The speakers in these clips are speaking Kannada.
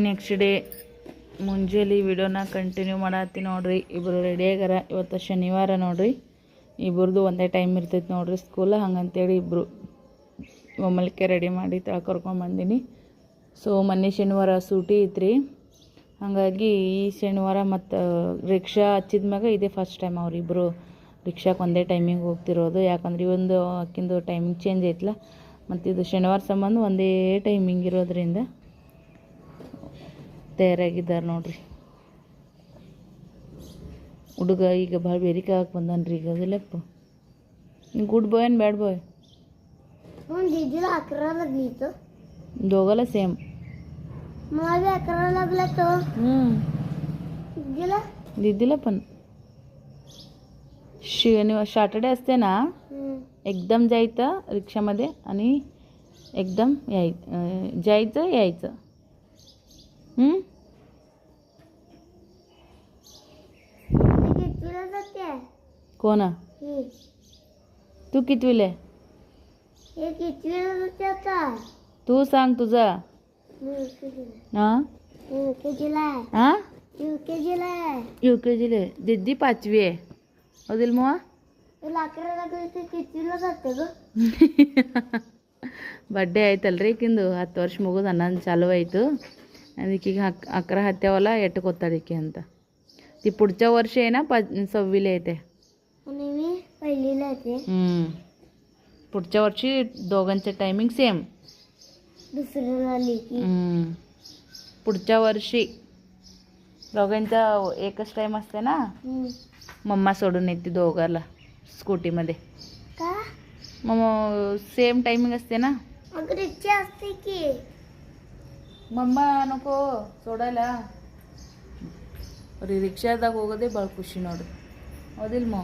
ನೆಕ್ಸ್ಟ್ ಡೇ ಮುಂಜಾನೆ ವಿಡಿಯೋನ ಕಂಟಿನ್ಯೂ ಮಾಡತ್ತಿ ನೋಡ್ರಿ. ಇಬ್ಬರು ರೆಡಿ ಆಗ್ಯಾರ. ಇವತ್ತು ಶನಿವಾರ ನೋಡ್ರಿ, ಇಬ್ಬರದು ಒಂದೇ ಟೈಮ್ ಇರ್ತೈತೆ ನೋಡ್ರಿ ಸ್ಕೂಲ್. ಹಂಗಂತೇಳಿ ಇಬ್ಬರು ಒಮ್ಮಲಿಕ್ಕೆ ರೆಡಿ ಮಾಡಿ ಕರ್ಕೊಂಬಂದಿನಿ. ಸೊ ಮೊನ್ನೆ ಶನಿವಾರ ಸೂಟಿ ಐತ್ರಿ, ಹಾಗಾಗಿ ಈ ಶನಿವಾರ ಮತ್ತು ರಿಕ್ಷಾ ಹಚ್ಚಿದ ಮ್ಯಾಗ ಇದೇ ಫಸ್ಟ್ ಟೈಮ್ ಅವರಿಬ್ಬರು ರಿಕ್ಷಾಕ್ಕೆ ಒಂದೇ ಟೈಮಿಗೆ ಹೋಗ್ತಿರೋದು. ಯಾಕಂದ್ರೆ ಇವೊಂದು ಆಕಿಂದು ಟೈಮಿಂಗ್ ಚೇಂಜ್ ಐತಲ್ಲ, ಮತ್ತು ಇದು ಶನಿವಾರ ಸಂಬಂಧ ಒಂದೇ ಟೈಮಿಂಗ್ ಇರೋದ್ರಿಂದ ತಯಾರಾಗಿದ್ದಾರೆ ನೋಡ್ರಿ. ಹುಡುಗ ಈಗ ಭಾಳ ಬೇರಿಕೆ ಹಾಕಿ ಬಂದನ್ರಿ ಈಗ. ಅದಿಲ್ಲಪ್ಪ good boy and bad boy दोघाला सेम. दीदीला पण शनिवार सॅटर्डे असते ना, एकदम जायचं रिक्षामध्ये आणि एकदम जायचं यायचं. कोणा तू कितवीला? तू सांग तुझा. युकेजीला. दिदी 5वी आहे. अदिल मग ಬರ್ಡೇ ಆಯ್ತಲ್ರಿ ಈಕಿಂದು. 10 ವರ್ಷ ಮುಗಿದು 11 ಚಾಲು ಆಯಿತು. ಅದಕ್ಕೆ ಈಗ 11 हत्यावाला एटकोताळ की ಅಂತ. ती पुढच्या वर्षी आहे ना 6वीला येते. पुढच्या वर्षी दोघांचे टायमिंग सेम. पुढच्या वर्षी दोघांचा एकच टाइम असते ना. मम्मा सोडून येते दोघाला स्कूटीमध्ये. मग सेम टायमिंग असते ना. रिक्षा असते की मम्मा नको सोडायला. ರಿಕ್ಷಾದಾಗ ಹೋಗೋದೇ ಭಾಳ ಖುಷಿ ನೋಡ್ರಿ, ಹೌದಿಲ್ಲ ಮಾ?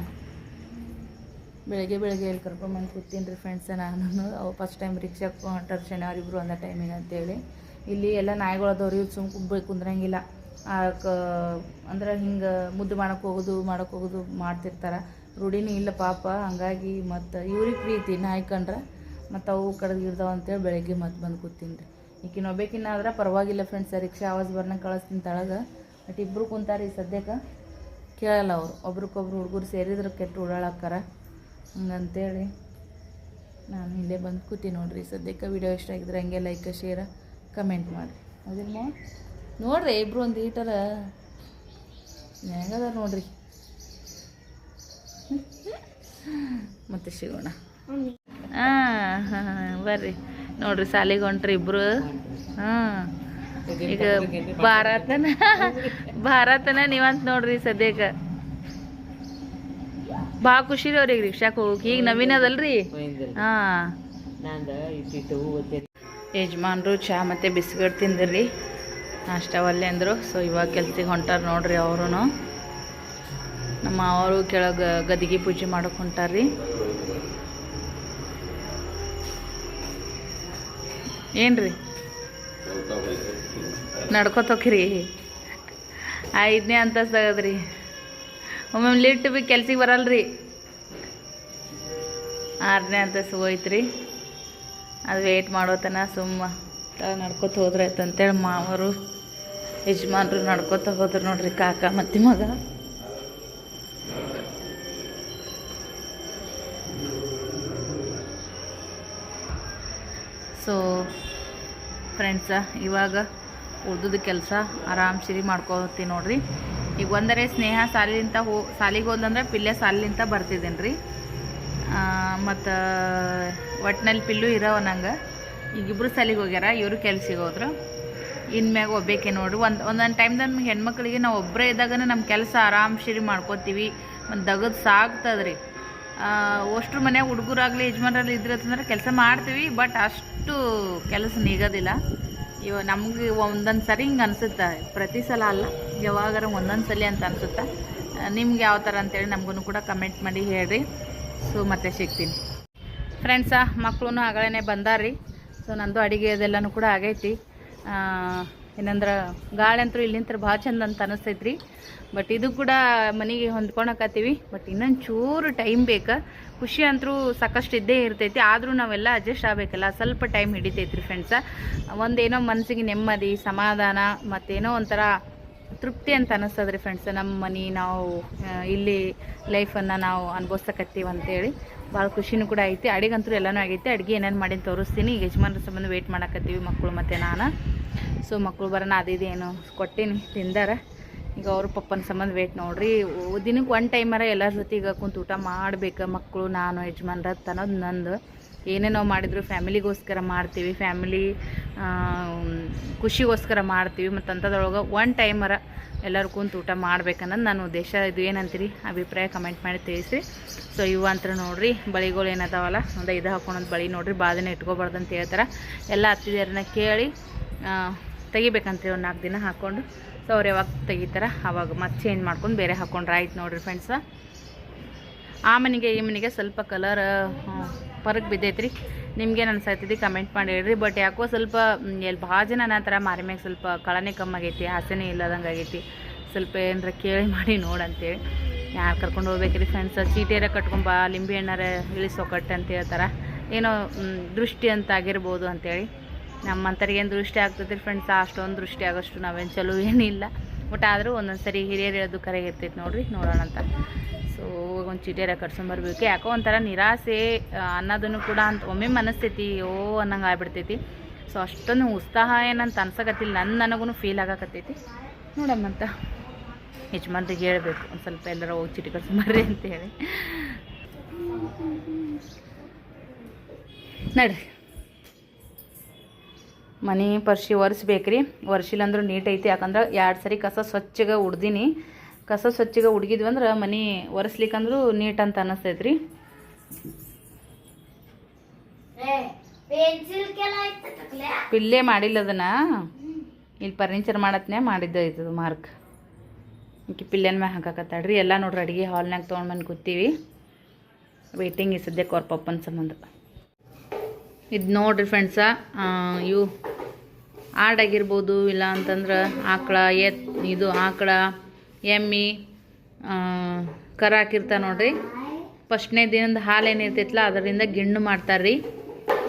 ಬೆಳಗ್ಗೆ ಎಲ್ಲಿ ಕರ್ಕೊಂಬಂದು ಕೂತೀನಿ ರೀ ಫ್ರೆಂಡ್ಸ. ನಾನು ಫಸ್ಟ್ ಟೈಮ್ ರಿಕ್ಷಾಕ್ಕೆ ಹೊಂಟಾರೆ ಶನಿವಾರ ಇಬ್ಬರು ಒಂದೇ ಟೈಮಿಗೆ ಅಂತೇಳಿ. ಇಲ್ಲಿ ಎಲ್ಲ ನಾಯಿಗಳದವ್ರು, ಇವ್ರು ಸುಮ್ಮ ಕುಂದ್ರಂಗಿಲ್ಲ. ಅಂದ್ರೆ ಹಿಂಗೆ ಮುದ್ದು ಮಾಡೋಕ್ಕೆ ಹೋಗೋದು ಮಾಡ್ತಿರ್ತಾರೆ. ರೂಢಿನೂ ಇಲ್ಲ ಪಾಪ. ಹಂಗಾಗಿ ಮತ್ತು ಇವ್ರಿಗೆ ಪ್ರೀತಿ ನಾಯಿ ಕಂಡ್ರೆ, ಮತ್ತು ಅವು ಕಡ್ದಿರ್ತಾವ ಅಂತೇಳಿ ಬೆಳಗ್ಗೆ ಮತ್ತೆ ಬಂದು ಕೂತೀನಿ ರೀ. ಈಕಿನ ಒಬ್ಬೇಕಿನ್ನ ಆದ್ರೆ ಪರವಾಗಿಲ್ಲ ಫ್ರೆಂಡ್ಸ್, ರಿಕ್ಷಾ ಆವಾಜ್ ಬರ್ನ ಕಳಿಸ್ತೀನಿ ತಳಗೆ. ಬಟ್ ಇಬ್ಬರು ಕುಂತಾರೆ ಈ ಸದ್ಯಕ್ಕೆ ಕೇಳಲ್ಲ ಅವರು. ಒಬ್ರಿಗೊಬ್ರು ಹುಡುಗರು ಸೇರಿದ್ರೆ ಕೆಟ್ಟು ಓಡಾಡಕ್ಕಾರ. ಹಂಗಂತೇಳಿ ನಾನು ಇಲ್ಲೇ ಬಂದು ಕೂತೀನಿ ನೋಡ್ರಿ. ಸದ್ಯಕ್ಕೆ ವಿಡಿಯೋ ಇಷ್ಟ ಆಗಿದ್ರೆ ಹಂಗೆ ಲೈಕ್ ಶೇರ್ ಕಮೆಂಟ್ ಮಾಡಿರಿ. ಅದಿಲ್ಲ ನೋಡ್ರಿ, ಇಬ್ಬರು ಒಂದು ಈಟರ ಹೆಂಗದ ನೋಡ್ರಿ. ಮತ್ತೆ ಸಿಗೋಣ. ಬರ್ರಿ ನೋಡ್ರಿ, ಸಾಲಿಗೆ ಹೊಂಟ್ರಿ ಇಬ್ಬರು. ಈಗ ಭಾರತನ ನೀವಂತ ನೋಡ್ರಿ. ಸದ್ಯಕ್ಕೆ ಭಾಳ ಖುಷಿ ರೀ ಅವ್ರಿಗೆ ರಿಕ್ಷಾಕ್ಕೆ ಹೋಗಕ್ಕೆ. ಈಗ ನವೀನ್ ಅದಲ್ರಿ. ಯಜಮಾನ್ರು ಚಹಾ ಮತ್ತು ಬಿಸ್ಕಟ್ ತಿಂದ್ರಿ, ನಾಷ್ಟವಲ್ಲೇ ಅಂದರು. ಸೊ ಇವಾಗ ಕೆಲ್ಸಕ್ಕೆ ಹೊಂಟಾರ ನೋಡ್ರಿ ಅವರು. ನಮ್ಮ ಅವರು ಕೆಳಗೆ ಗದಿಗೆ ಪೂಜೆ ಮಾಡೋಕೆ ಹೊಂಟಾರ್ರಿ. ಏನ್ರಿ ನಡ್ಕೊತೋಕ್ರಿ? 5ನೇ ಅಂತಸ್ತಾಗದ್ರಿ. ಒಮ್ಮೊಮ್ಮೆ ಲಿಫ್ಟ್ ಬಿ ಕೆಲ್ಸಿಗೆ ಬರಲ್ರಿ. 6ನೇ ಅಂತಸ್ತು ಹೋಯ್ತ್ರಿ. ಅದು ವೇಟ್ ಮಾಡೋತನ ಸುಮ್ಮ ನಡ್ಕೊತ ಹೋದ್ರೆ ಆಯ್ತು ಅಂತೇಳಿ ಮಾವರು ಯಜಮಾನ್ರು ನಡ್ಕೊತ ಹೋದ್ರು ನೋಡ್ರಿ, ಕಾಕ ಮತ್ತು ಮಗ. ಸೊ ಫ್ರೆಂಡ್ಸ, ಇವಾಗ ಉಳ್ದದ ಕೆಲಸ ಆರಾಮ್ಸಿರಿ ಮಾಡ್ಕೋತೀನಿ ನೋಡ್ರಿ. ಈಗ ಒಂದರೆ ಸ್ನೇಹ ಸಾಲಿಗೆ ಹೋದ್ಲಂದ್ರೆ ಪಿಲ್ಲೆ ಸಾಲಿಂತ ಬರ್ತಿದ್ದೇನೆ ರೀ. ಮತ್ತು ಒಟ್ಟಿನಲ್ಲಿ ಪಿಲ್ಲು ಇರೋವ ನಂಗೆ. ಈಗಿಬ್ರು ಸಾಲಿಗೆ ಹೋಗ್ಯಾರ, ಇವರು ಕೆಲ್ಸಿಗೆ ಹೋದ್ರು. ಇನ್ಮ್ಯಾಗ ಒಬ್ಬೇಕೆ ನೋಡ್ರಿ. ಒಂದೊಂದು ಟೈಮ್ದಾಗ ನಮ್ಗೆ ಹೆಣ್ಮಕ್ಳಿಗೆ ನಾವು ಒಬ್ಬರೇ ಇದ್ದಾಗ ನಮ್ಮ ಕೆಲಸ ಆರಾಮ್ಸಿರಿ ಮಾಡ್ಕೋತೀವಿ. ಮತ್ತು ದಗದು ಸಾಗ್ತದ್ರಿ. ಅಷ್ಟ್ರ ಮನ್ಯಾಗ ಹುಡುಗರಾಗಲಿ ಯಜಮಾನ್ರಲ್ಲಿ ಇದ್ರಂದ್ರೆ ಕೆಲಸ ಮಾಡ್ತೀವಿ, ಬಟ್ ಅಷ್ಟು ಕೆಲಸ ನೀಗೋದಿಲ್ಲ. ನಮ್ಗೆ ಒಂದೊಂದು ಸರಿ ಹಿಂಗೆ ಅನಿಸುತ್ತೆ, ಪ್ರತಿ ಸಲ ಅಲ್ಲ, ಯಾವಾಗಾರ ಒಂದೊಂದು ಸಲ ಅಂತ ಅನಿಸುತ್ತೆ. ನಿಮ್ಗೆ ಯಾವ ಥರ ಅಂತೇಳಿ ನಮಗೂ ಕೂಡ ಕಮೆಂಟ್ ಮಾಡಿ ಹೇಳ್ರಿ. ಸೊ ಮತ್ತೆ ಸಿಗ್ತೀನಿ ಫ್ರೆಂಡ್ಸ. ಮಕ್ಕಳು ಆಗಳೇ ಬಂದಾರ್ರಿ. ಸೊ ನಂದು ಅಡುಗೆ ಅದೆಲ್ಲನೂ ಕೂಡ ಆಗೈತಿ. ಏನಂದ್ರೆ ಗಾಳಿ ಅಂತೂ ಇಲ್ಲಿಂತ್ರ ಭಾಳ ಚಂದ ಅಂತ ಅನಿಸ್ತೈತ್ರಿ. ಬಟ್ ಇದು ಕೂಡ ಮನೆಗೆ ಹೊಂದ್ಕೊಳಕತ್ತೀವಿ. ಬಟ್ ಇನ್ನೊಂದು ಚೂರು ಟೈಮ್ ಬೇಕಾ. ಖುಷಿ ಅಂತೂ ಸಾಕಷ್ಟು ಇದ್ದೇ ಇರ್ತೈತಿ, ಆದರೂ ನಾವೆಲ್ಲ ಅಡ್ಜಸ್ಟ್ ಆಗಬೇಕಲ್ಲ, ಸ್ವಲ್ಪ ಟೈಮ್ ಹಿಡಿತೈತ್ರಿ ಫ್ರೆಂಡ್ಸ. ಒಂದೇನೋ ಮನಸ್ಸಿಗೆ ನೆಮ್ಮದಿ, ಸಮಾಧಾನ ಮತ್ತೇನೋ ಒಂಥರ ತೃಪ್ತಿ ಅಂತ ಅನ್ನಿಸ್ತದ್ರಿ ಫ್ರೆಂಡ್ಸ್. ನಮ್ಮ ಮನೆ ನಾವು ಇಲ್ಲಿ ಲೈಫನ್ನು ನಾವು ಅನುಭವಿಸಕತ್ತೀವಿ ಅಂತೇಳಿ ಭಾಳ ಖುಷಿನೂ ಕೂಡ ಐತಿ. ಅಡುಗೆಂತೂ ಎಲ್ಲನೂ ಆಗೈತಿ. ಅಡುಗೆ ಏನೇನು ಮಾಡಿ ತೋರಿಸ್ತೀನಿ. ಈಗ ಯಜಮಾನ್ರ ಸಂಬಂಧ ವೆಯ್ಟ್ ಮಾಡಕತ್ತೀವಿ ಮಕ್ಕಳು ಮತ್ತು ನಾನು. ಸೊ ಮಕ್ಕಳು ಬರೋಣ ಅದೇನು ಕೊಟ್ಟೀನಿ ತಿಂದಾರ. ಈಗ ಅವರು ಪಪ್ಪನ ಸಂಬಂಧ ವೇಟ್ ನೋಡ್ರಿ. ದಿನಕ್ಕೆ ಒನ್ ಟೈಮರ ಎಲ್ಲರ ಜೊತೆಗೆ ಕುಂತು ಊಟ ಮಾಡ್ಬೇಕು, ಮಕ್ಕಳು ನಾನು ಯಜಮಾನ್ರ ಅನ್ನೋದು ನಂದು. ಏನೇ ನಾವು ಮಾಡಿದ್ರು ಫ್ಯಾಮಿಲಿಗೋಸ್ಕರ ಮಾಡ್ತೀವಿ, ಫ್ಯಾಮಿಲಿ ಖುಷಿಗೋಸ್ಕರ ಮಾಡ್ತೀವಿ. ಮತ್ತು ಅಂಥದ್ರೊಳಗೆ ಒನ್ ಟೈಮರ ಎಲ್ಲರೂ ಕುಂತು ಊಟ ಮಾಡ್ಬೇಕನ್ನೋದು ನನ್ನ ಉದ್ದೇಶ. ಇದು ಏನಂತೀರಿ ಅಭಿಪ್ರಾಯ ಕಮೆಂಟ್ ಮಾಡಿ ತಿಳಿಸಿ. ಸೊ ಇವು ಅಂತ ನೋಡ್ರಿ ಬಳಿಗಳು ಏನದಾವಲ್ಲ, ಒಂದು ಇದು ಹಾಕೊಳೋದು ಬಳಿ ನೋಡ್ರಿ, ಭಾಳ ದಿನ ಇಟ್ಕೋಬಾರ್ದು ಅಂತ ಹೇಳ್ತಾರೆ. ಎಲ್ಲ ಅತ್ತಿದೇರನ್ನ ಕೇಳಿ ತೆಗಿಬೇಕಂತೀವಿ ಒಂದು 4 ದಿನ ಹಾಕ್ಕೊಂಡು. ಸೊ ಅವ್ರು ಯಾವಾಗ ತೆಗಿತಾರೆ ಅವಾಗ ಮತ್ತೆ ಚೇಂಜ್ ಮಾಡ್ಕೊಂಡು ಬೇರೆ ಹಾಕ್ಕೊಂಡ್ರೆ ಆಯ್ತು ನೋಡ್ರಿ ಫ್ರೆಂಡ್ಸ. ಆ ಮನೆಗೆ ಈ ಮನೆಗೆ ಸ್ವಲ್ಪ ಕಲರ್ ಫರಕ್ ಬಿದ್ದೈತ್ರಿ. ನಿಮ್ಗೇನು ಅನ್ಸಾಯ್ತದೆ ಕಮೆಂಟ್ ಮಾಡಿ ಹೇಳ್ರಿ. ಬಟ್ ಯಾಕೋ ಸ್ವಲ್ಪ ಎಲ್ಲಿ ಭಾಳ ಜನ ಆ ಥರ ಮಾರಿ ಮ್ಯಾಗ ಸ್ವಲ್ಪ ಕಳನೇ ಕಮ್ಮಿ ಆಗೈತಿ, ಆಸೆನೇ ಇಲ್ಲದಂಗೆ ಆಗೈತಿ. ಸ್ವಲ್ಪ ಏನಾರ ಕೇಳಿ ಮಾಡಿ ನೋಡಂತೇಳಿ ಯಾರು ಕರ್ಕೊಂಡು ಹೋಗ್ಬೇಕ್ರಿ ಫ್ರೆಂಡ್ಸ್. ಚೀಟಿಯಾರ ಕಟ್ಕೊಂಬ, ಲಿಂಬೆ ಹಣ್ಣಾರ ಇಳಿಸೋಕಟ್ಟೆ ಅಂತ ಹೇಳ್ತಾರೆ. ಏನೋ ದೃಷ್ಟಿ ಅಂತ ಆಗಿರ್ಬೋದು ಅಂಥೇಳಿ. ನಮ್ಮಂಥವ್ರಿಗೆ ಏನು ದೃಷ್ಟಿ ಆಗ್ತೈತಿ ಫ್ರೆಂಡ್ಸ್, ಅಷ್ಟೊಂದು ದೃಷ್ಟಿ ಆಗೋಷ್ಟು ನಾವೇನು ಚಲೋ ಏನಿಲ್ಲ. ಬಟ್ ಆದರೂ ಒಂದೊಂದು ಸರಿ ಹಿರಿಯರು ಹೇಳೋದು ಕರೆಗೆ ಇರ್ತೈತೆ ನೋಡ್ರಿ, ನೋಡೋಣ ಅಂತ. ಸೊ ಒಂದು ಚೀಟಿಯಾರ ಕಟ್ಸ್ಕೊಂಬರ್ಬೇಕು. ಯಾಕೋ ಒಂಥರ ನಿರಾಸೆ ಅನ್ನೋದನ್ನು ಕೂಡ ಅಂತ ಒಮ್ಮೆ ಮನಸ್ತೈತಿ, ಅನ್ನಂಗೆ ಆಗ್ಬಿಡ್ತೈತಿ. ಸೊ ಅಷ್ಟೊಂದು ಉತ್ಸಾಹ ಏನಂತ ಅನ್ಸಕತ್ತಿಲ್ಲ, ನನಗೂ ಫೀಲ್ ಆಗಕತ್ತೈತಿ. ನೋಡಮ್ಮಂತ ಯಜಮಾನ್ರಿಗೆ ಹೇಳ್ಬೇಕು ಒಂದು ಸ್ವಲ್ಪ ಎಲ್ಲರ ಹೋಗಿ ಚೀಟಿ ಕಟ್ಸ್ಕೊಂಬರ್ರಿ ಅಂತೇಳಿ. ನಡ್ರಿ ಮನೆ ಪರ್ಶಿ ಒರೆಸ್ಬೇಕ್ರಿ. ಒರೆಸಿಲ್ಲ ಅಂದ್ರೂ ನೀಟ್ ಐತಿ. ಯಾಕಂದ್ರೆ 2 ಸರಿ ಕಸ ಸ್ವಚ್ಛಗೆ ಉಡ್ದೀನಿ. ಕಸ ಸ್ವಚ್ಛಗೆ ಉಡ್ಗಿದ್ವಿ ಅಂದ್ರೆ ಮನೆ ಒರೆಸ್ಲಿಕ್ಕಂದ್ರೂ ನೀಟ್ ಅಂತ ಅನ್ನಿಸ್ತೈತ್ರಿ. ಪಿಲ್ಲೆ ಮಾಡಿಲ್ಲ ಅದನ್ನು, ಇಲ್ಲಿ ಫರ್ನಿಚರ್ ಮಾಡತ್ನೇ ಮಾಡಿದ್ದು ಐತದು ಮಾರ್ಕ್. ಇಂಕಿ ಪಿಲ್ಲೆನ ಮ್ಯಾಗ ಹಾಕಾಕತ್ತಾಡ್ರಿ. ಎಲ್ಲ ನೋಡ್ರಿ ಅಡುಗೆ ಹಾಲ್ನಾಗ ತೊಗೊಂಡು ಬಂದು ಕೂತೀವಿ. ವೇಟಿಂಗ್ ಈ ಸದ್ಯಕ್ಕೆ ಅವ್ರ ಪಪ್ಪನ ಸಂಬಂಧ. ಇದು ನೋಡ್ರಿ ಫ್ರೆಂಡ್ಸ, ಇವು ಆಡಾಗಿರ್ಬೋದು, ಇಲ್ಲ ಅಂತಂದ್ರೆ ಆಕಳ ಇದು ಆಕಳ ಎಮ್ಮೆ ಕರ ಹಾಕಿರ್ತಾರೆ ನೋಡ್ರಿ. ಫಸ್ಟ್ನೇ ದಿನದ ಹಾಲು ಏನಿರ್ತೈತಲ್ಲ ಅದರಿಂದ ಗಿಣ್ಣು ಮಾಡ್ತಾರೆ.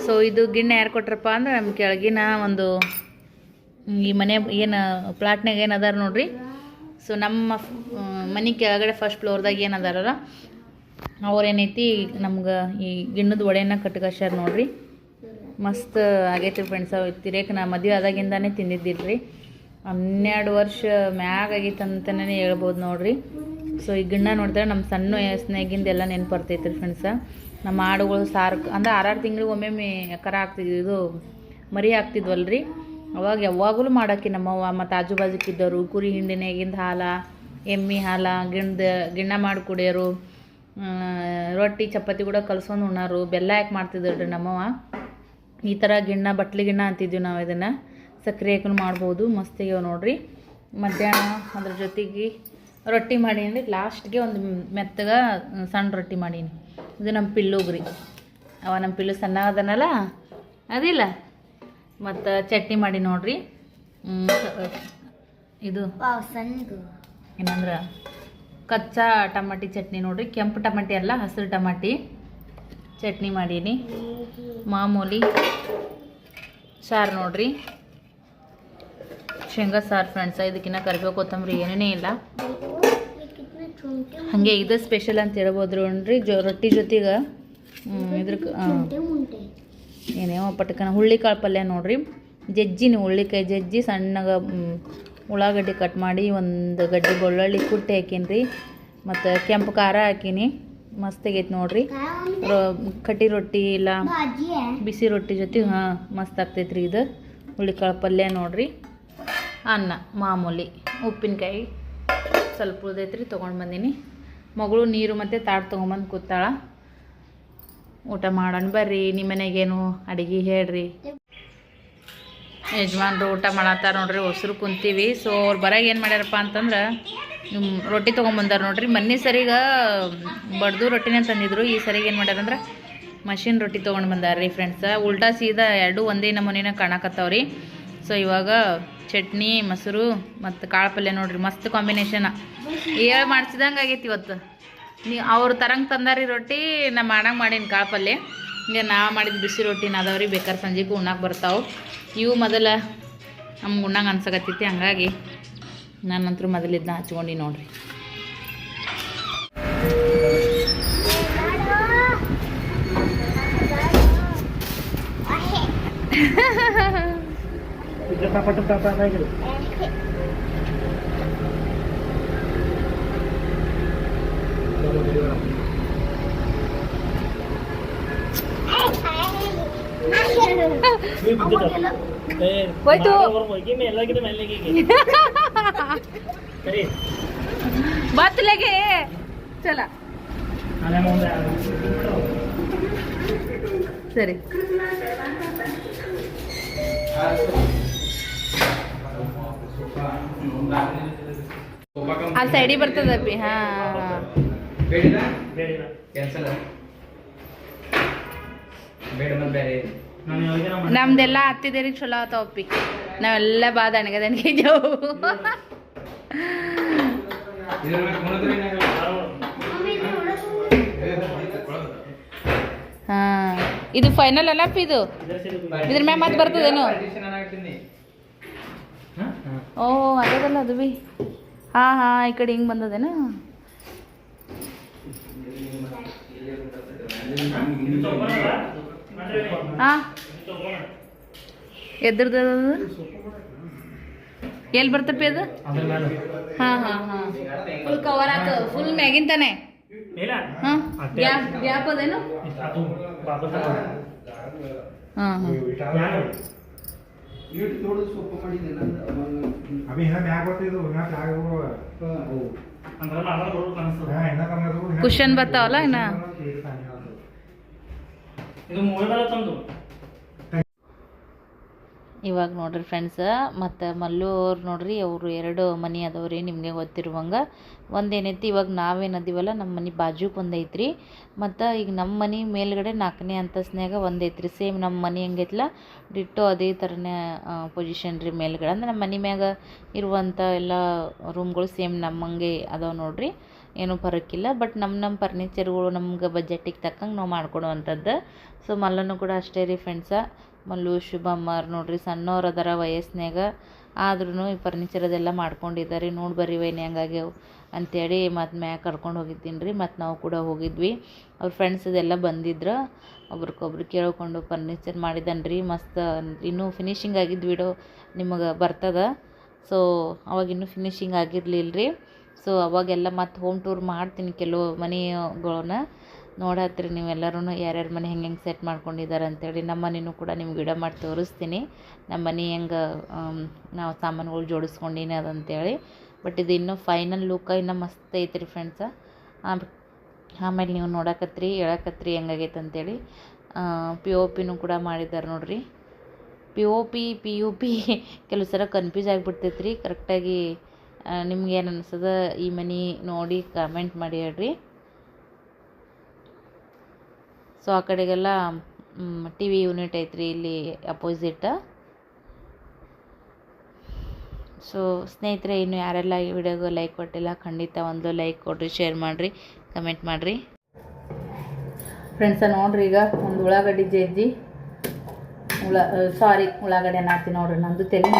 ಸೊ ಇದು ಗಿಣ್ಣು ಯಾರು ಕೊಟ್ರಪ್ಪ ಅಂದ್ರೆ ನಮ್ಮ ಕೆಳಗಿನ ಒಂದು ಈ ಮನೆ ಏನು ಪ್ಲಾಟ್ನಾಗ ಏನು ಅದಾರ ನೋಡ್ರಿ. ಸೊ ನಮ್ಮ ಮನೆ ಕೆಳಗಡೆ ಫಸ್ಟ್ ಫ್ಲೋರ್ದಾಗ ಏನು ಅದಾರಲ್ಲ ಅವ್ರೇನೈತಿ ನಮ್ಗೆ ಈ ಗಿಣ್ಣದ ಒಡೆಯನ್ನ ಕಟ್ಕಶ್ಯಾರ ನೋಡ್ರಿ. ಮಸ್ತ್ ಆಗೈತಿ ಫ್ರೆಂಡ್ಸ್. ತಿರೇಕ ನಾ ಮದುವೆ ಆದಾಗಿಂದಾನೇ ತಿಂದಿದ್ದಿಲ್ರಿ. 12 ವರ್ಷ ಮ್ಯಾಗ ಆಗೈತೆ ಅಂತಲೇ ಹೇಳ್ಬೋದು ನೋಡ್ರಿ. ಸೊ ಈ ಗಿಣ್ಣ ನೋಡಿದ್ರೆ ನಮ್ಮ ಸಣ್ಣ ಸ್ನೇಹಿಂದ ಎಲ್ಲ ನೆನಪು ಬರ್ತೈತೆ ರೀ ಫ್ರೆಂಡ್ಸ. ನಮ್ಮ ಆಡುಗಳು ಸಾರು ಅಂದ್ರೆ 6 ತಿಂಗಳಿಗೆ ಒಮ್ಮೆ ಕರ ಹಾಕ್ತಿದ್ವಿ, ಇದು ಮರಿ ಹಾಕ್ತಿದ್ವಲ್ರಿ. ಅವಾಗ ಯಾವಾಗಲೂ ಮಾಡೋಕೆ ನಮ್ಮವ್ವ ಮತ್ತು ಆಜು ಬಾಜುಕಿದ್ದವರು ಕುರಿ ಹಿಂಡಿನಾಗಿಂದ ಹಾಲು, ಎಮ್ಮೆ ಹಾಲು, ಗಿಣ್ಣ ಮಾಡಿ ಕುಡಿಯೋರು, ರೊಟ್ಟಿ ಚಪಾತಿ ಕೂಡ ಕಲ್ಸ್ಕೊಂಡು ಉಣ್ಣಾರು. ಬೆಲ್ಲ ಯಾಕೆ ಮಾಡ್ತಿದ್ರಿ ನಮ್ಮವ್ವ. ಈ ಥರ ಗಿಣ್ಣ ಬಟ್ಲಿ ಗಿಣ್ಣ ಅಂತಿದ್ವಿ ನಾವು. ಇದನ್ನು ಸಕ್ಕರೆ ಹಾಕೊಂಡು ಮಾಡ್ಬೋದು. ಮಸ್ತಿಗೆ ನೋಡ್ರಿ. ಮಧ್ಯಾಹ್ನ ಅದ್ರ ಜೊತೆಗೆ ರೊಟ್ಟಿ ಮಾಡೀನಿ. ಲಾಸ್ಟ್ಗೆ ಒಂದು ಮೆತ್ತಗ ಸಣ್ಣ ರೊಟ್ಟಿ ಮಾಡೀನಿ. ಇದು ನಮ್ಮ ಪಿಲ್ಲುಗ್ರಿ. ಅವ ನಮ್ಮ ಪಿಲ್ಲು ಸಣ್ಣ ಅದನ್ನಲ್ಲ ಅದಿಲ್ಲ. ಮತ್ತು ಚಟ್ನಿ ಮಾಡಿ ನೋಡ್ರಿ. ಇದು ಏನಂದ್ರೆ ಕಚ್ಚಾ ಟಮಾಟಿ ಚಟ್ನಿ ನೋಡ್ರಿ. ಕೆಂಪು ಟಮಾಟಿ ಅಲ್ಲ, ಹಸಿರು ಟಮಾಟಿ ಚಟ್ನಿ ಮಾಡೀನಿ. ಮಾಮೂಲಿ ಸಾರು ನೋಡ್ರಿ, ಶೇಂಗಾ ಸಾರು ಫ್ರೆಂಡ್ಸ. ಇದಕ್ಕಿನ್ನ ಕರಿಬೇವು ಕೊತ್ತಂಬರಿ ಏನೇನೇ ಇಲ್ಲ. ಹಾಗೆ ಇದು ಸ್ಪೆಷಲ್ ಅಂತ ಹೇಳ್ಬೋದು ನೋಡ್ರಿ. ರೊಟ್ಟಿ ಜೊತೆಗೆ ಇದ್ರ ಏನೇನೋ ಪಟಕನ ಹುಳ್ಳಿಕಾಳು ಪಲ್ಯ ನೋಡ್ರಿ. ಜಜ್ಜಿನಿ ಹುಳ್ಳಿಕಾಯಿ ಜಜ್ಜಿ ಸಣ್ಣಗೆ ಉಳ್ಳಾಗಡ್ಡಿ ಕಟ್ ಮಾಡಿ ಒಂದು ಗಡ್ಡೆ ಬೆಳ್ಳುಳ್ಳಿ ಕುಟ್ಟಿ ಹಾಕೀನಿ. ಮತ್ತು ಕೆಂಪು ಖಾರ ಹಾಕೀನಿ. ಮಸ್ತಾಗೈತೆ ನೋಡ್ರಿ. ಕಟ್ಟಿ ರೊಟ್ಟಿ ಇಲ್ಲ ಬಿಸಿ ರೊಟ್ಟಿ ಜೊತೆ ಮಸ್ತ್ ಆಗ್ತೈತ್ರಿ. ಇದು ಹುಳ್ಳಿಕಾಳು ಪಲ್ಯ ನೋಡ್ರಿ. ಅನ್ನ ಮಾಮೂಲಿ, ಉಪ್ಪಿನಕಾಯಿ ಸ್ವಲ್ಪ ಉಳ್ದೈತ್ರಿ, ತೊಗೊಂಡು ಬಂದೀನಿ. ಮಗಳು ನೀರು ಮತ್ತು ತಾಟ್ ತೊಗೊಂಬಂದು ಕೂತಾಳ. ಊಟ ಮಾಡೋಣ ಬರ್ರಿ. ನಿಮ್ಮ ಮನೆಗೇನು ಅಡುಗೆ ಹೇಳ್ರಿ. ಯಜಮಾನ್ರು ಊಟ ಮಾಡತ್ತಾರ ನೋಡ್ರಿ. ಹೊಸರು ಕುಂತೀವಿ. ಸೊ ಅವ್ರು ಬರಾಗ ಏನು ಮಾಡ್ಯಾರಪ್ಪ ಅಂತಂದ್ರೆ ರೊಟ್ಟಿ ತೊಗೊಂಬಂದಾರ ನೋಡ್ರಿ. ಮೊನ್ನೆ ಸರಿಗೆ ಬಡ್ದು ರೊಟ್ಟಿನೇ ತಂದಿದ್ರು. ಈ ಸರಿಗೆ ಏನು ಮಾಡ್ಯಾರಂದ್ರೆ ಮಷಿನ್ ರೊಟ್ಟಿ ತೊಗೊಂಡು ಬಂದಾರ ರೀ ಫ್ರೆಂಡ್ಸ. ಉಲ್ಟಾ ಸೀದಾ 2 ಒಂದೇ ನಮೂನಿನ ಕಾಣಕತ್ತಾವ್ರಿ. ಸೊ ಇವಾಗ ಚಟ್ನಿ ಮೊಸರು ಮತ್ತು ಕಾಳು ಪಲ್ಯ ನೋಡ್ರಿ ಮಸ್ತ್ ಕಾಂಬಿನೇಷನ್ ಹೇಳಿ ಮಾಡ್ಸಿದಂಗೆ ಆಗೈತಿ ಇವತ್ತು. ಅವ್ರು ತರಂಗೆ ತಂದಾರಿ ರೊಟ್ಟಿ ನಾ ಮಾಡಂಗೆ ಮಾಡೀನಿ ಕಾಳು ಪಲ್ಯ. ಹಿಂಗೆ ನಾ ಮಾಡಿದ ಬಿಸಿ ರೊಟ್ಟಿನ ಅದಾವ್ರಿ, ಬೇಕಾದ್ರೆ ಸಂಜೆಗೂ ಉಣ್ಣಕ್ಕೆ ಬರ್ತಾವೆ. ಇವು ಮೊದಲ ನಮ್ಗೆ ಉಣ್ಣಂಗೆ ಅನ್ಸಕತ್ತೈತಿ, ಹಂಗಾಗಿ ನಾನಂತರೂ ಮೊದಲಿದ್ದನ್ನ ಹಚ್ಕೊಂಡು ನೋಡ್ರಿ. बात लगे चला सरी ಅಲ್ಲಿ ಸೈಡಿ ಬರ್ತದಪ್ಪಿ. ಹಾ ನಮ್ದೆಲ್ಲ ಹತ್ತಿದೇರಿಗೆ ಚಲೋ ಆತಾವಪ್ಪಿ. ನಾವೆಲ್ಲ ಬಾದ ಅಣಗದನಿಗೆ ಜಾವು. ಹಾ ಇದು ಫೈನಲ್ ಅಲ್ಲಪ್ಪ, ಇದು ಇದ್ರ ಮ್ಯಾಗ ಮತ್ತೆ ಬರ್ತದೇನು? ಓ ಅದಲ್ಲ ಅದು ಬಿ. ಹಾ ಹಾ ಈ ಕಡೆ ಹಿಂಗೆ ಬಂದದೇನು? ಹಾ ಎದ್ರದ್ದು ಎಲ್ಲಿ ಬರ್ತಪ್ಪಿ ಅದು? ಹಾ ಹಾ ಹಾ ಫುಲ್ ಕವರ್ ಆತ, ಫುಲ್ ಮ್ಯಾಗಿನ್ ತಾನೆ. ಹಾಂ ಗ್ಯಾಪ್ ಅದೇನು? ಹಾಂ ಹಾಂ ಕುಶನ್ ಬರ್ತಾವಲ್ಲ ಇನ್ನ. ಇವಾಗ ನೋಡ್ರಿ ಫ್ರೆಂಡ್ಸ್, ಮತ್ತು ಮಲ್ಲು ಅವ್ರು ನೋಡ್ರಿ, ಅವರು 2 ಮನೆ ಅದಾವ್ರಿ ನಿಮಗೆ ಗೊತ್ತಿರುವಂಗೆ. ಒಂದೇನೈತಿ ಇವಾಗ ನಾವೇನದೀವಲ್ಲ ನಮ್ಮ ಮನೆ ಬಾಜುಗೆ ಒಂದೈತ್ರಿ, ಮತ್ತು ಈಗ ನಮ್ಮ ಮನೆ ಮೇಲ್ಗಡೆ 4ನೇ ಅಂತಸ್ನ್ಯಾಗ ಒಂದೈತ್ರಿ. ಸೇಮ್ ನಮ್ಮ ಮನೆ ಹೆಂಗೈತಲ್ಲ ಡಿಟ್ಟೋ ಅದೇ ಥರನೇ ಪೊಸಿಷನ್ ರೀ ಮೇಲ್ಗಡೆ. ಅಂದ್ರೆ ನಮ್ಮ ಮನೆ ಮ್ಯಾಗ ಇರುವಂಥ ಎಲ್ಲ ರೂಮ್ಗಳು ಸೇಮ್ ನಮ್ಮಂಗೆ ಅದಾವೆ ನೋಡ್ರಿ, ಏನೂ ಫರಕ್ಕಿಲ್ಲ. ಬಟ್ ನಮ್ಮ ಫರ್ನಿಚರ್ಗಳು ನಮ್ಗೆ ಬಜೆಟಿಗೆ ತಕ್ಕಂಗೆ ನಾವು ಮಾಡ್ಕೊಡುವಂಥದ್ದು. ಸೊ ಮಲ್ಲನು ಕೂಡ ಅಷ್ಟೇ ರೀ ಫ್ರೆಂಡ್ಸ. ಮಲ್ಲು ಶುಭಮ್ಮರು ನೋಡ್ರಿ ಸಣ್ಣವ್ರು ಅದರ ವಯಸ್ಸಿನಾಗ, ಆದ್ರೂ ಈ ಫರ್ನಿಚರ್ ಅದೆಲ್ಲ ಮಾಡ್ಕೊಂಡಿದ್ದಾರೆ. ನೋಡಿ ಬರ್ರಿ ವೈನಿ ಹಂಗಾಗ್ಯಾವ ಅಂಥೇಳಿ ಮತ್ತು ಮ್ಯಾಗ ಕರ್ಕೊಂಡು ಹೋಗಿದ್ದೀನಿ ರೀ. ಮತ್ತು ನಾವು ಕೂಡ ಹೋಗಿದ್ವಿ, ಅವ್ರ ಫ್ರೆಂಡ್ಸ್ ಇದೆಲ್ಲ ಬಂದಿದ್ರು. ಒಬ್ರಿಗೊಬ್ರು ಕೇಳ್ಕೊಂಡು ಫರ್ನಿಚರ್ ಮಾಡಿದ್ದಾನೆ ರೀ ಮಸ್ತ್. ಇನ್ನೂ ಫಿನಿಶಿಂಗ್ ಆಗಿದ್ದು ವಿಡಿಯೋ ನಿಮಗೆ ಬರ್ತದೆ. ಸೊ ಅವಾಗಿನ್ನೂ ಫಿನಿಶಿಂಗ್ ಆಗಿರಲಿಲ್ಲ ರೀ. ಸೊ ಅವಾಗೆಲ್ಲ ಮತ್ತು ಹೋಮ್ ಟೂರ್ ಮಾಡ್ತೀನಿ ಕೆಲವು ಮನೆಗಳನ್ನ ನೋಡತ್ರಿ ನೀವೆಲ್ಲರೂ, ಯಾರ್ಯಾರ ಮನೆ ಹೆಂಗೆ ಸೆಟ್ ಮಾಡ್ಕೊಂಡಿದ್ದಾರೆ ಅಂತೇಳಿ. ನಮ್ಮ ಮನೆಯೂ ಕೂಡ ನಿಮ್ಗೆ ವಿಡಿಯೋ ಮಾಡಿ ತೋರಿಸ್ತೀನಿ, ನಮ್ಮ ಮನೆ ಹೆಂಗೆ ನಾವು ಸಾಮಾನುಗಳು ಜೋಡಿಸ್ಕೊಂಡಿನಿ ಅದಂತೇಳಿ. ಬಟ್ ಇದು ಇನ್ನೂ ಫೈನಲ್ ಲುಕ್ ಇನ್ನೂ ಮಸ್ತ್ ಐತ್ರಿ ಫ್ರೆಂಡ್ಸ. ಆಮೇಲೆ ನೀವು ನೋಡಕತ್ರಿ ಹೇಳಕತ್ರಿ ಹೆಂಗಾಗೈತೆ ಅಂತೇಳಿ. POP ಕೂಡ ಮಾಡಿದ್ದಾರೆ ನೋಡ್ರಿ. POP ಕೆಲವು ಸಲ ಕನ್ಫ್ಯೂಸ್ ಆಗಿಬಿಡ್ತೈತೆ ರೀ. ಕರೆಕ್ಟಾಗಿ ನಿಮ್ಗೆ ಏನು ಅನ್ಸದ ಈ ಮನೆ ನೋಡಿ ಕಮೆಂಟ್ ಮಾಡಿ ಹೇಳ್ರಿ. ಸೊ ಆ ಕಡೆಗೆಲ್ಲ TV ಯೂನಿಟ್ ಐತ್ರಿ ಇಲ್ಲಿ ಅಪೋಸಿಟ್. ಸೊ ಸ್ನೇಹಿತರೆ, ಇನ್ನು ಯಾರೆಲ್ಲ ಈ ವಿಡಿಯೋಗೆ ಲೈಕ್ ಕೊಟ್ಟಿಲ್ಲ ಖಂಡಿತ ಒಂದು ಲೈಕ್ ಕೊಡ್ರಿ, ಶೇರ್ ಮಾಡಿರಿ, ಕಮೆಂಟ್ ಮಾಡಿರಿ. ಫ್ರೆಂಡ್ಸ ನೋಡ್ರಿ, ಈಗ ಒಂದು ಉಳ್ಳಾಗಡ್ಡಿ ಜಜ್ಜಿ ಉಳ್ಳಾಗಡ್ಡಿ ಹಾಕ್ತೀನಿ ನೋಡ್ರಿ. ನಂದು ತೆಲಿ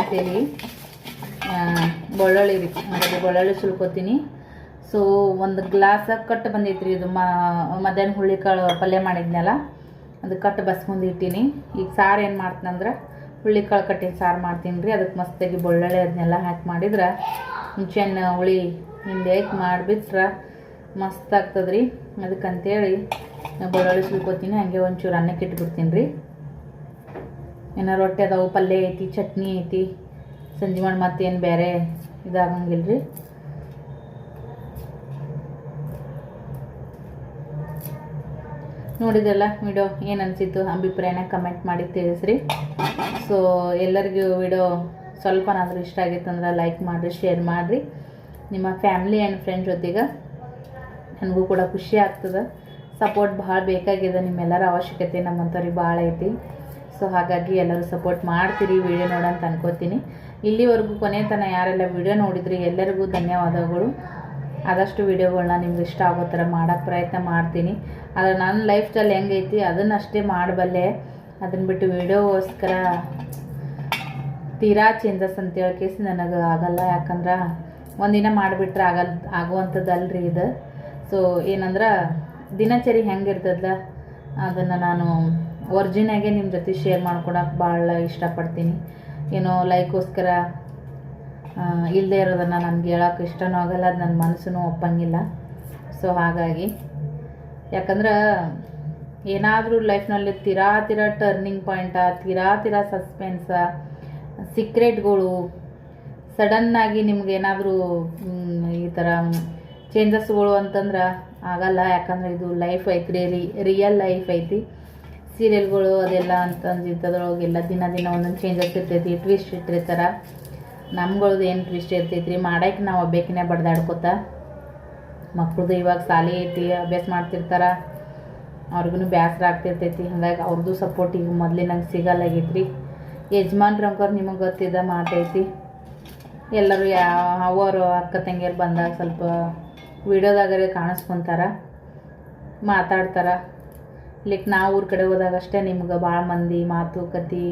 ಬೆಳ್ಳುಳ್ಳಿ ರೀ, ಹಾಗಾಗಿ ಬೆಳ್ಳುಳ್ಳಿ ಸುಲ್ಕೋತೀನಿ. ಸೊ ಒಂದು ಗ್ಲಾಸ್ ಕಟ್ಟು ಬಂದೈತ್ರಿ. ಇದು ಮಧ್ಯಾಹ್ನ ಹುಳ್ಳಿಕಾಳು ಪಲ್ಯ ಮಾಡಿದ್ನಲ್ಲ, ಅದು ಕಟ್ಟು ಬಸ್ಕೊಂಡು ಇಟ್ಟೀನಿ. ಈಗ ಸಾರು ಏನು ಮಾಡ್ತೀನಂದ್ರೆ ಹುಳ್ಳಿಕಾಳು ಕಟ್ಟಿನ ಸಾರು ಮಾಡ್ತೀನಿ ರೀ. ಅದಕ್ಕೆ ಮಸ್ತಾಗಿ ಬೆಳ್ಳುಳ್ಳಿ ಅದನ್ನೆಲ್ಲ ಹಾಕಿ ಮಾಡಿದ್ರೆ ಮುಂಚೆನ ಹುಳಿ ಹಿಂದೆ ಹಾಕಿ ಮಾಡಿಬಿಟ್ರೆ ಮಸ್ತ್ ಆಗ್ತದೆ ರೀ. ಅದಕ್ಕಂತೇಳಿ ಬೆಳ್ಳುಳ್ಳಿ ಸುಲ್ಕೋತೀನಿ. ಹಾಗೆ ಒಂಚೂರು ಅನ್ನಕ್ಕೆ ಇಟ್ಬಿಡ್ತೀನಿ ರೀ. ಏನೋ ರೊಟ್ಟಿ ಅದಾವು, ಪಲ್ಯ ಐತಿ, ಚಟ್ನಿ ಐತಿ, ಸಂಜೆ ಮಾಡಿ ಮತ್ತೇನು ಬೇರೆ ಇದಾಗಂಗಿಲ್ಲ ರೀ. ನೋಡಿದ್ರಲ್ಲ ವಿಡಿಯೋ ಏನು ಅನಿಸಿತ್ತು ಅಭಿಪ್ರಾಯನ ಕಮೆಂಟ್ ಮಾಡಿ ತಿಳಿಸ್ರಿ. ಸೊ ಎಲ್ಲರಿಗೂ ವಿಡಿಯೋ ಸ್ವಲ್ಪನಾದರೂ ಇಷ್ಟ ಆಗಿತ್ತಂದ್ರೆ ಲೈಕ್ ಮಾಡಿರಿ, ಶೇರ್ ಮಾಡಿರಿ ನಿಮ್ಮ ಫ್ಯಾಮ್ಲಿ ಆ್ಯಂಡ್ ಫ್ರೆಂಡ್ ಜೊತೆಗೆ. ನನಗೂ ಕೂಡ ಖುಷಿ ಆಗ್ತದೆ. ಸಪೋರ್ಟ್ ಭಾಳ ಬೇಕಾಗಿದೆ, ನಿಮ್ಮೆಲ್ಲರ ಅವಶ್ಯಕತೆ ನಮ್ಮಂಥವ್ರಿಗೆ ಭಾಳ ಐತಿ. ಸೊ ಹಾಗಾಗಿ ಎಲ್ಲರೂ ಸಪೋರ್ಟ್ ಮಾಡ್ತೀರಿ ವಿಡಿಯೋ ನೋಡಂತ ಅನ್ಕೋತೀನಿ. ಇಲ್ಲಿವರೆಗೂ ಕೊನೆ ತನಕ ಯಾರೆಲ್ಲ ವಿಡಿಯೋ ನೋಡಿದ್ರಿ ಎಲ್ಲರಿಗೂ ಧನ್ಯವಾದಗಳು. ಆದಷ್ಟು ವಿಡಿಯೋಗಳನ್ನ ನಿಮ್ಗೆ ಇಷ್ಟ ಆಗೋ ಥರ ಮಾಡೋಕ್ಕೆ ಪ್ರಯತ್ನ ಮಾಡ್ತೀನಿ. ಆದರೆ ನನ್ನ ಲೈಫ್ ಸ್ಟೈಲ್ ಹೆಂಗೈತಿ ಅದನ್ನಷ್ಟೇ ಮಾಡಬಲ್ಲೆ. ಅದನ್ನು ಬಿಟ್ಟು ವಿಡಿಯೋಗೋಸ್ಕರ ತೀರಾ ಚೇಂಜಸ್ ಅಂತೇಳಿ ಕೇಸ್ ನನಗೆ ಆಗಲ್ಲ. ಯಾಕಂದ್ರೆ ಒಂದಿನ ಮಾಡಿಬಿಟ್ರೆ ಆಗುವಂಥದ್ದಲ್ರಿ ಇದು. ಸೊ ಏನಂದ್ರೆ ದಿನಚರಿ ಹೆಂಗಿರ್ತದಲ್ಲ ಅದನ್ನು ನಾನು ಒರ್ಜಿನಾಗೆ ನಿಮ್ಮ ಜೊತೆ ಶೇರ್ ಮಾಡ್ಕೊಳಕ್ಕೆ ಭಾಳ ಇಷ್ಟಪಡ್ತೀನಿ. ಏನೋ ಲೈಕ್ಗೋಸ್ಕರ ಇಲ್ಲದೆ ಇರೋದನ್ನು ನನಗೆ ಹೇಳೋಕೆ ಇಷ್ಟನೂ ಆಗಲ್ಲ, ಅದು ನನ್ನ ಮನಸ್ಸೂ ಒಪ್ಪಂಗಿಲ್ಲ. ಸೊ ಹಾಗಾಗಿ ಯಾಕಂದ್ರೆ ಏನಾದರೂ ಲೈಫ್ನಲ್ಲಿ ತೀರಾ ಟರ್ನಿಂಗ್ ಪಾಯಿಂಟ, ತೀರಾ ಸಸ್ಪೆನ್ಸ, ಸೀಕ್ರೆಟ್ಗಳು ಸಡನ್ನಾಗಿ ನಿಮ್ಗೇನಾದರೂ ಈ ಥರ ಚೇಂಜಸ್ಗಳು ಅಂತಂದ್ರೆ ಆಗಲ್ಲ. ಯಾಕಂದರೆ ಇದು ಲೈಫ್ ಐತಿ, ರಿಯಲ್ ಲೈಫ್ ಐತಿ. ಸೀರಿಯಲ್ಗಳು ಅದೆಲ್ಲ ಅಂತಂದು ಇಂಥದ್ರೊಳಗೆಲ್ಲ ದಿನ ಒಂದೊಂದು ಚೇಂಜಸ್ ಇರ್ತೈತಿ, ಟ್ವಿಸ್ಟ್ ಇಟ್ಟಿರ್ತಾರೆ. ನಮ್ಗಳದ್ದು ಏನು ಟ್ವಿಸ್ಟ್ ಇರ್ತೈತ್ರಿ, ಮಾಡಕ್ಕೆ ನಾವು ಒಬ್ಬೇಕಿನೇ ಬಡ್ದಾಡ್ಕೋತ. ಮಕ್ಳದ್ದು ಇವಾಗ ಸಾಲಿ ಐತಿ, ಅಭ್ಯಾಸ ಮಾಡ್ತಿರ್ತಾರೆ, ಅವ್ರಿಗೂ ಬೇಸರ ಆಗ್ತಿರ್ತೈತಿ. ಹಾಗಾಗಿ ಅವ್ರದ್ದು ಸಪೋರ್ಟ್ ಈಗ ಮೊದಲಿನಂಗೆ ಸಿಗಲ್ಲಾಗೈತ್ರಿ. ಯಜಮಾನ್ರಂಕರ್ ನಿಮಗೆ ಗೊತ್ತಿದ್ದ ಮಾತೈತಿ. ಎಲ್ಲರೂ ಅವರು ಅಕ್ಕ ತಂಗಿಯರು ಬಂದಾಗ ಸ್ವಲ್ಪ ವಿಡಿಯೋದಾಗರೆ ಕಾಣಿಸ್ಕೊತಾರೆ, ಮಾತಾಡ್ತಾರೆ. ಲೈಕ್ ನಾವು ಊರ ಕಡೆ ಹೋದಾಗ ಅಷ್ಟೇ ನಿಮ್ಗೆ ಭಾಳ ಮಂದಿ ಮಾತುಕತೆ,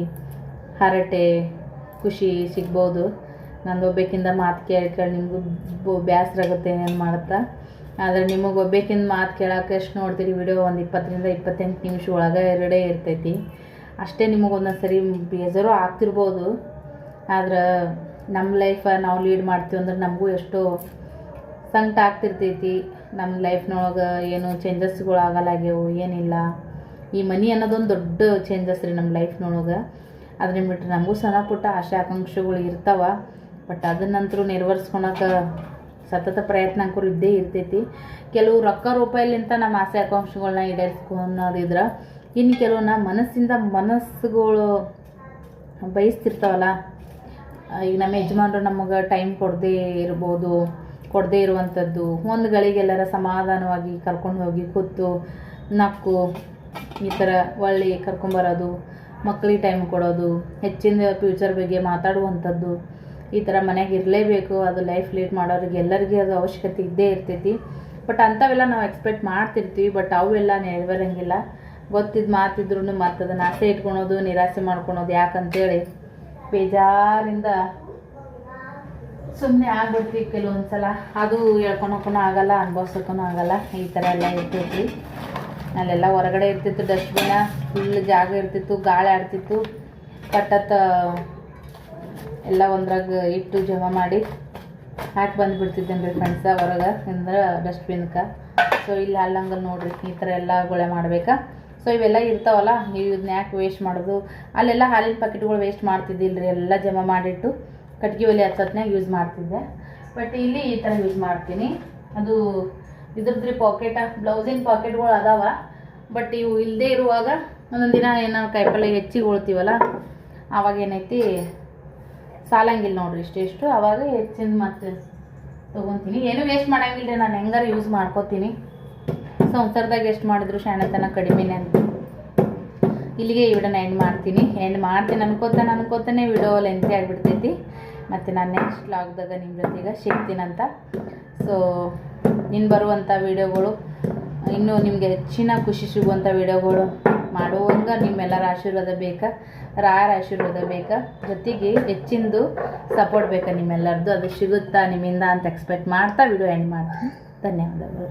ಹರಟೆ, ಖುಷಿ ಸಿಗ್ಬೋದು. ನಂದು ಒಬ್ಬೇಕಿಂದ ಮಾತು ಕೇಳಿ ನಿಮಗೂ ಬೇಸರ ಆಗುತ್ತೆ ಏನು ಮಾಡುತ್ತಾ. ಆದರೆ ನಿಮಗೆ ಒಬ್ಬೇಕಿಂದ ಮಾತು ಕೇಳೋಕೆ ಎಷ್ಟು ನೋಡ್ತೀರಿ ವಿಡಿಯೋ, ಒಂದು 20 to 28 ನಿಮಿಷ ಒಳಗೆ ಎರಡೇ ಇರ್ತೈತಿ. ಅಷ್ಟೇ ನಿಮಗೆ ಒಂದೊಂದು ಸರಿ ಬೇಜಾರು ಆಗ್ತಿರ್ಬೋದು. ಆದ್ರೆ ನಮ್ಮ ಲೈಫ ನಾವು ಲೀಡ್ ಮಾಡ್ತೀವಿ ಅಂದ್ರೆ ನಮಗೂ ಎಷ್ಟೋ ಸಂಕಟ ಆಗ್ತಿರ್ತೈತಿ. ನಮ್ಮ ಲೈಫ್ನೊಳಗೆ ಏನು ಚೇಂಜಸ್ಗಳು ಆಗಲ್ಲಾಗ್ಯವು, ಏನಿಲ್ಲ. ಈ ಮನಿ ಅನ್ನೋದೊಂದು ದೊಡ್ಡ ಚೇಂಜಸ್ ರೀ ನಮ್ಮ ಲೈಫ್ನೊಳಗೆ. ಅದನ್ನ ಬಿಟ್ಟರೆ ನಮಗೂ ಸಣ್ಣ ಪುಟ್ಟ ಆಸೆ ಆಕಾಂಕ್ಷೆಗಳು ಇರ್ತಾವೆ. ಬಟ್ ಅದನ್ನಂತರೂ ನೆರವೇರಿಸ್ಕೊಳಕ್ಕೆ ಸತತ ಪ್ರಯತ್ನ ಅಂಕರು ಇದ್ದೇ ಇರ್ತೈತಿ. ಕೆಲವು ರೊಕ್ಕ ರೂಪಾಯಿಲಿಂತ ನಮ್ಮ ಆಸೆ ಆಕಾಂಕ್ಷೆಗಳನ್ನ ಈಡೇರಿಸ್ಕೊಳೋದಿದ್ರೆ, ಇನ್ನು ಕೆಲವನ್ನ ಮನಸ್ಸುಗಳು ಬಯಸ್ತಿರ್ತಾವಲ್ಲ. ಈಗ ನಮ್ಮ ಯಜಮಾನ್ರು ನಮಗೆ ಟೈಮ್ ಕೊಡದೇ ಇರುವಂಥದ್ದು, ಒಂದು ಗಳಿಗೆಲ್ಲರ ಸಮಾಧಾನವಾಗಿ ಕರ್ಕೊಂಡು ಹೋಗಿ ಕೂತು ನಕ್ಕು ಈ ಥರ ಒಳ್ಳೆ ಕರ್ಕೊಂಬರೋದು, ಮಕ್ಕಳಿಗೆ ಟೈಮ್ ಕೊಡೋದು, ಹೆಚ್ಚಿನ ಫ್ಯೂಚರ್ ಬಗ್ಗೆ ಮಾತಾಡುವಂಥದ್ದು, ಈ ಥರ ಮನೆಗೆ ಇರಲೇಬೇಕು. ಅದು ಲೈಫ್ ಲೀಡ್ ಮಾಡೋರಿಗೆ ಎಲ್ಲರಿಗೂ ಅದು ಅವಶ್ಯಕತೆ ಇದ್ದೇ ಇರ್ತೈತಿ. ಬಟ್ ಅಂಥವೆಲ್ಲ ನಾವು ಎಕ್ಸ್ಪೆಕ್ಟ್ ಮಾಡ್ತಿರ್ತೀವಿ. ಬಟ್ ಅವೆಲ್ಲ ನೆರವೇರಂಗಿಲ್ಲ. ಗೊತ್ತಿದ್ದು ಮಾತಿದ್ರು ಮತ್ತು ಅದನ್ನು ಆಸೆ ಇಟ್ಕೊಳೋದು, ನಿರಾಸೆ ಮಾಡ್ಕೊಳೋದು. ಯಾಕಂತೇಳಿ ಬೇಜಾರಿಂದ ಸುಮ್ಮನೆ ಆಗ್ಬಿಡ್ತೀವಿ ಕೆಲವೊಂದು ಸಲ. ಅದು ಹೇಳ್ಕೊಳಕ್ಕೂ ಆಗಲ್ಲ, ಅನುಭವಿಸೋಕ್ಕೂ ಆಗಲ್ಲ. ಈ ಥರ ಎಲ್ಲ ಇರ್ತೈತಿ. ಅಲ್ಲೆಲ್ಲ ಹೊರಗಡೆ ಇರ್ತಿತ್ತು, ಡಸ್ಟ್ಬಿನ್ನ ಫುಲ್ ಜಾಗ ಇರ್ತಿತ್ತು, ಗಾಳಿ ಆಡ್ತಿತ್ತು. ಪಟ್ಟತ್ತ ಎಲ್ಲ ಒಂದ್ರಾಗ ಇಟ್ಟು ಜಮಾ ಮಾಡಿ ಹಾಕಿ ಬಂದುಬಿಡ್ತಿದ್ದೇನೆ ರೀ ಫ್ರೆಂಡ್ಸ ಹೊರಗೆ ಅಂದ್ರೆ ಡಸ್ಟ್ಬಿನ್ಗೆ. ಸೊ ಇಲ್ಲಿ ಅಲ್ಲಂಗೆ ನೋಡ್ರಿ ಈ ಥರ ಎಲ್ಲ ಗೊಳೆ ಮಾಡಬೇಕಾ. ಸೊ ಇವೆಲ್ಲ ಇರ್ತಾವಲ್ಲ, ಇದನ್ನ ಯಾಕೆ ವೇಸ್ಟ್ ಮಾಡೋದು. ಅಲ್ಲೆಲ್ಲ ಹಾಲಿನ ಪ್ಯಾಕೆಟ್ಗಳು ವೇಸ್ಟ್ ಮಾಡ್ತಿದ್ದಿಲ್ಲ ರೀ, ಎಲ್ಲ ಜಮಾ ಮಾಡಿಟ್ಟು ಕಟ್ಗೆ ಒಲೆ ಹಚ್ಚತ್ನಾಗ ಯೂಸ್ ಮಾಡ್ತಿದ್ದೆ. ಬಟ್ ಇಲ್ಲಿ ಈ ಥರ ಯೂಸ್ ಮಾಡ್ತೀನಿ. ಅದು ಇದ್ರದ್ರಿ ಪಾಕೆಟ, ಬ್ಲೌಸಿನ ಪಾಕೆಟ್ಗಳು ಅದಾವ. ಬಟ್ ಇವು ಇಲ್ಲದೆ ಇರುವಾಗ ಒಂದೊಂದು ದಿನ ಏನೋ ಕಾಯಿಪಲ್ಲೆ ಹೆಚ್ಚಿಗೆ ಉಳ್ತೀವಲ್ಲ, ಆವಾಗ ಏನೈತಿ ಸಾಲಂಗಿಲ್ಲ ನೋಡ್ರಿ ಇಷ್ಟು. ಆವಾಗ ಹೆಚ್ಚಿನ ಮತ್ತೆ ತೊಗೊತೀನಿ. ಏನೂ ವೇಸ್ಟ್ ಮಾಡಂಗಿಲ್ಲ ರೀ, ನಾನು ಹೆಂಗಾರು ಯೂಸ್ ಮಾಡ್ಕೋತೀನಿ. ಸಂಸಾರದಾಗ ಎಷ್ಟು ಮಾಡಿದ್ರು ಶಾಣೆತನ ಕಡಿಮೆನೇ ಅಂತ. ಇಲ್ಲಿಗೆ ಈ ವಿಡಿಯೋನ ಎಂಡ್ ಮಾಡ್ತೀನಿ ಅನ್ಕೋತಾನೆ ವಿಡಿಯೋ ಲೆಂತಿ ಆಗಿಬಿಡ್ತೈತಿ. ಮತ್ತು ನಾನು ನೆಕ್ಸ್ಟ್ ವ್ಲಾಗ್ದಾಗ ನಿಮ್ಮ ಜೊತೆಗೆ ಸಿಗ್ತೀನಂತ. ಸೊ ಇನ್ನು ಬರುವಂಥ ವೀಡಿಯೋಗಳು ಇನ್ನೂ ನಿಮಗೆ ಹೆಚ್ಚಿನ ಖುಷಿ ಸಿಗುವಂಥ ವೀಡಿಯೋಗಳು ಮಾಡುವಂಗ ನಿಮ್ಮೆಲ್ಲರ ಆಶೀರ್ವಾದ ಬೇಕಾ, ರಾಯರ ಆಶೀರ್ವಾದ ಬೇಕಾ, ಜೊತೆಗೆ ಹೆಚ್ಚಿಂದು ಸಪೋರ್ಟ್ ಬೇಕಾ ನಿಮ್ಮೆಲ್ಲರದ್ದು. ಅದು ಸಿಗುತ್ತಾ ನಿಮ್ಮಿಂದ ಅಂತ ಎಕ್ಸ್ಪೆಕ್ಟ್ ಮಾಡ್ತಾ ವಿಡಿಯೋ ಎಂಡ್ ಮಾಡ್ತೀನಿ. ಧನ್ಯವಾದಗಳು.